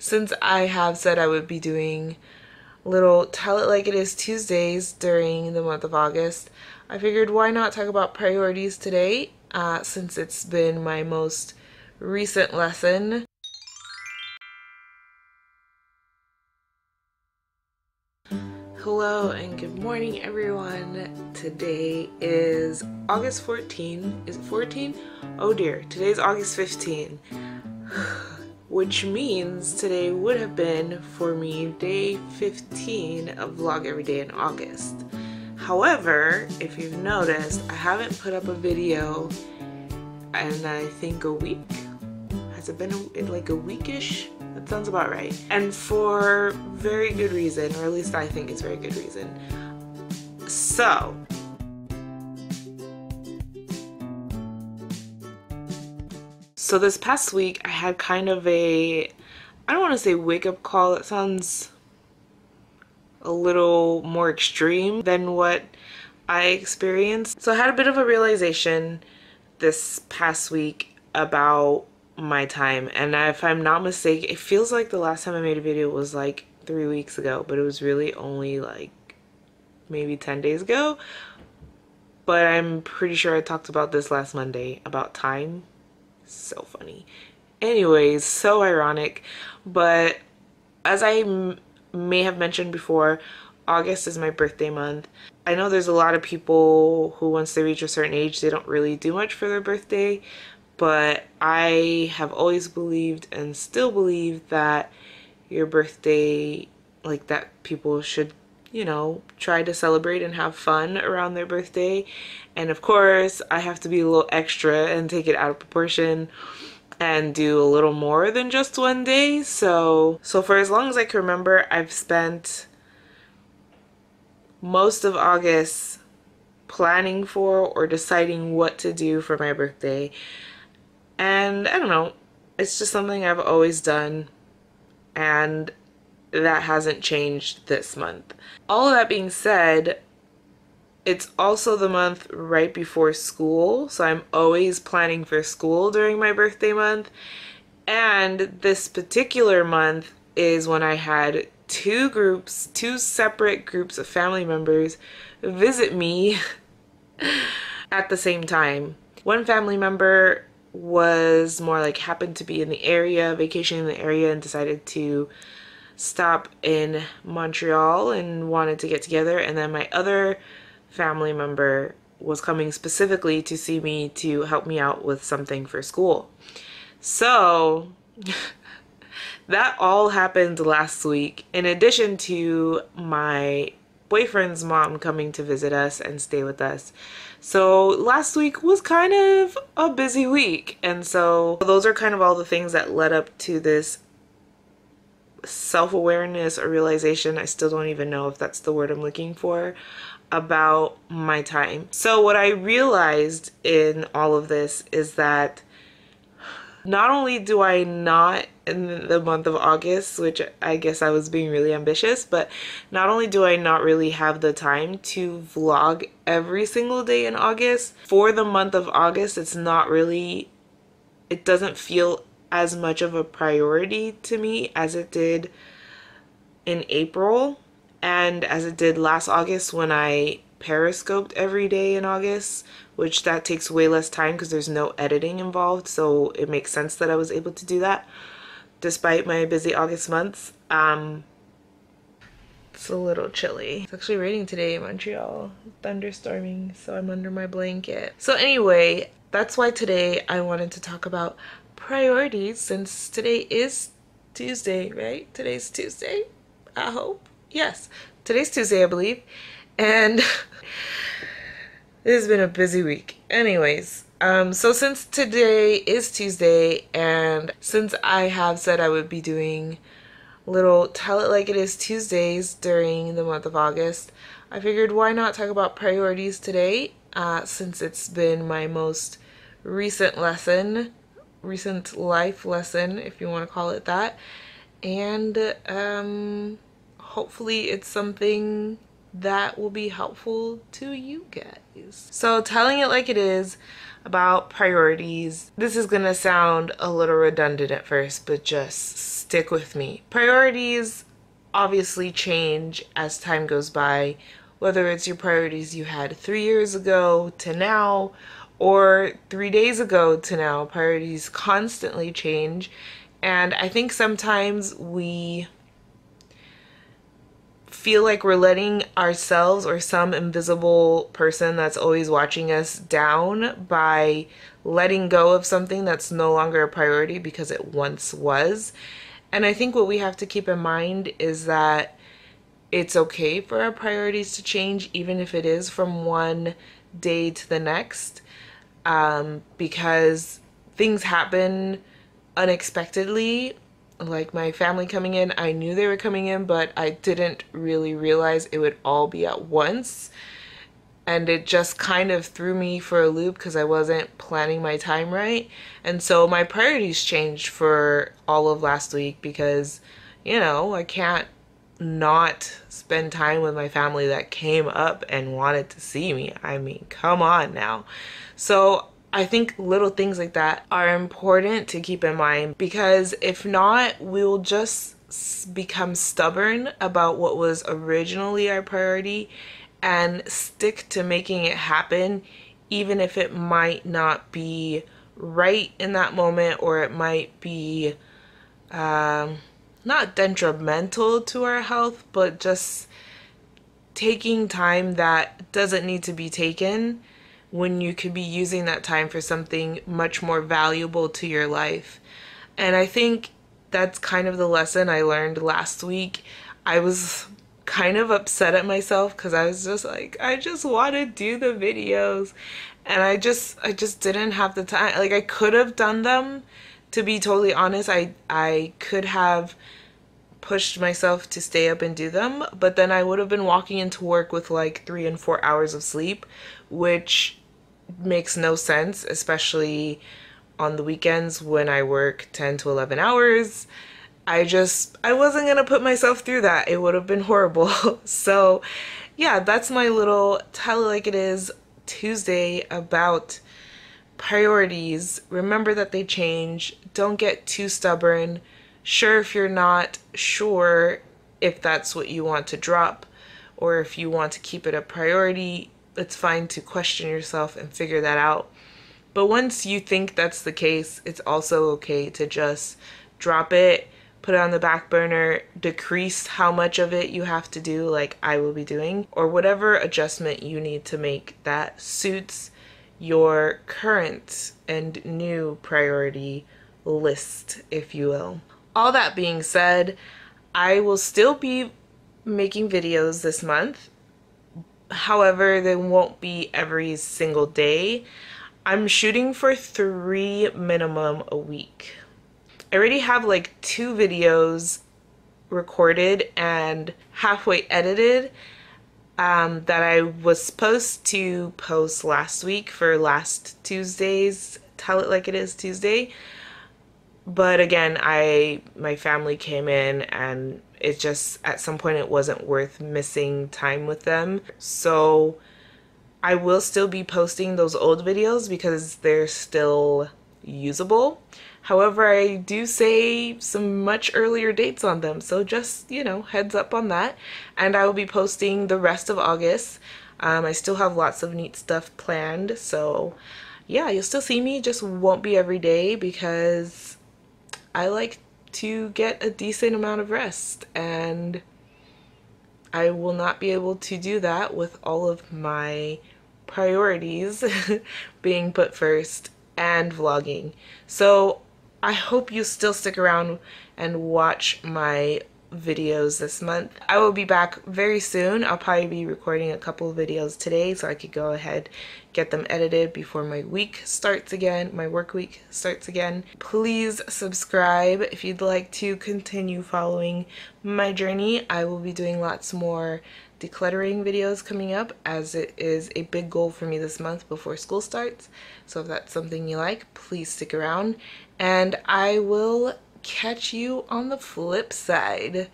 since I have said I would be doing little Tell It Like It Is Tuesdays during the month of August, I figured why not talk about priorities today, since it's been my most recent lesson. Hello and good morning, everyone. Today is August 14. Is it 14? Oh dear, today's August 15. Which means today would have been, for me, day 15 of Vlog Every Day in August. However, if you've noticed, I haven't put up a video in I think a week. Has it been like a weekish? That sounds about right. And for very good reason, or at least I think it's very good reason. So this past week I had kind of I don't want to say wake up call, that sounds a little more extreme than what I experienced. So I had a bit of a realization this past week about my time, and if I'm not mistaken, it feels like the last time I made a video was like 3 weeks ago, but it was really only like maybe 10 days ago. But I'm pretty sure I talked about this last Monday, about time. So funny. Anyways, so ironic. But as I may have mentioned before, August is my birthday month. I know there's a lot of people who once they reach a certain age, they don't really do much for their birthday, but I have always believed and still believe that your birthday, like that people should, you know, try to celebrate and have fun around their birthday. And of course, I have to be a little extra and take it out of proportion and do a little more than just one day. So for as long as I can remember, I've spent most of August planning for or deciding what to do for my birthday. And I don't know, it's just something I've always done, and that hasn't changed this month. All of that being said, it's also the month right before school, so I'm always planning for school during my birthday month. And this particular month is when I had two separate groups of family members visit me at the same time. One family member was more like happened to be in the area, vacationing in the area, and decided to stop in Montreal and wanted to get together. And then my other family member was coming specifically to see me to help me out with something for school. So that all happened last week, in addition to my boyfriend's mom coming to visit us and stay with us. So last week was kind of a busy week, and so those are kind of all the things that led up to this self-awareness or realization, I still don't even know if that's the word I'm looking for, about my time. So what I realized in all of this is that not only do I not, in the month of August, which I guess I was being really ambitious, but not only do I not really have the time to vlog every single day in August, for the month of August, it doesn't feel as much of a priority to me as it did in April and as it did last August when I periscoped every day in August, which that takes way less time because there's no editing involved, so it makes sense that I was able to do that despite my busy August months. It's a little chilly. It's actually raining today in Montreal, thunderstorming, so I'm under my blanket. So anyway, that's why today I wanted to talk about priorities, since today is Tuesday, right? Today's Tuesday, I hope. Yes, today's Tuesday, I believe. And this has been a busy week. Anyways, so since today is Tuesday, and since I have said I would be doing little Tell It Like It Is Tuesdays during the month of August, I figured why not talk about priorities today, since it's been my most recent life lesson, if you want to call it that. And hopefully it's something that will be helpful to you guys. So telling it like it is, about priorities. This is gonna sound a little redundant at first, but just stick with me. Priorities obviously change as time goes by, whether it's your priorities you had 3 years ago to now, or 3 days ago to now. Priorities constantly change, and I think sometimes we feel like we're letting ourselves or some invisible person that's always watching us down by letting go of something that's no longer a priority because it once was. And I think what we have to keep in mind is that it's okay for our priorities to change, even if it is from one day to the next, because things happen unexpectedly. Like my family coming in, I knew they were coming in, but I didn't really realize it would all be at once. And it just kind of threw me for a loop because I wasn't planning my time right. And so my priorities changed for all of last week because, you know, I can't not spend time with my family that came up and wanted to see me. I mean, come on now. So I think little things like that are important to keep in mind, because if not, we'll just become stubborn about what was originally our priority and stick to making it happen, even if it might not be right in that moment, or it might be not detrimental to our health, but just taking time that doesn't need to be taken when you could be using that time for something much more valuable to your life. And I think that's kind of the lesson I learned last week. I was kind of upset at myself because I was just like, I just want to do the videos, and I just didn't have the time. Like, I could have done them, to be totally honest. I could have pushed myself to stay up and do them, but then I would have been walking into work with like 3 and 4 hours of sleep, which makes no sense, especially on the weekends when I work 10 to 11 hours. I wasn't gonna put myself through that. It would have been horrible. So yeah, that's my little tell it like it is Tuesday about priorities. Remember that they change. Don't get too stubborn. Sure, if you're not sure if that's what you want to drop or if you want to keep it a priority, it's fine to question yourself and figure that out. But once you think that's the case, it's also okay to just drop it, put it on the back burner, decrease how much of it you have to do, like I will be doing, or whatever adjustment you need to make that suits your current and new priority list, if you will. All that being said, I will still be making videos this month. However, they won't be every single day. I'm shooting for 3 minimum a week. I already have like 2 videos recorded and halfway edited that I was supposed to post last week for last Tuesday's Tell It Like It Is Tuesday. But again, my family came in and it just, at some point it wasn't worth missing time with them. So I will still be posting those old videos because they're still usable. However, I do say some much earlier dates on them, so just, you know, heads up on that. And I will be posting the rest of August. I still have lots of neat stuff planned, so yeah, you'll still see me, just won't be every day because I like to get a decent amount of rest, and I will not be able to do that with all of my priorities being put first and vlogging. So I hope you still stick around and watch my videos this month. I will be back very soon. I'll probably be recording a couple of videos today so I could go ahead, get them edited before my week starts again, my work week starts again. Please subscribe if you'd like to continue following my journey. I will be doing lots more decluttering videos coming up, as it is a big goal for me this month before school starts. So if that's something you like, please stick around, and I will catch you on the flip side.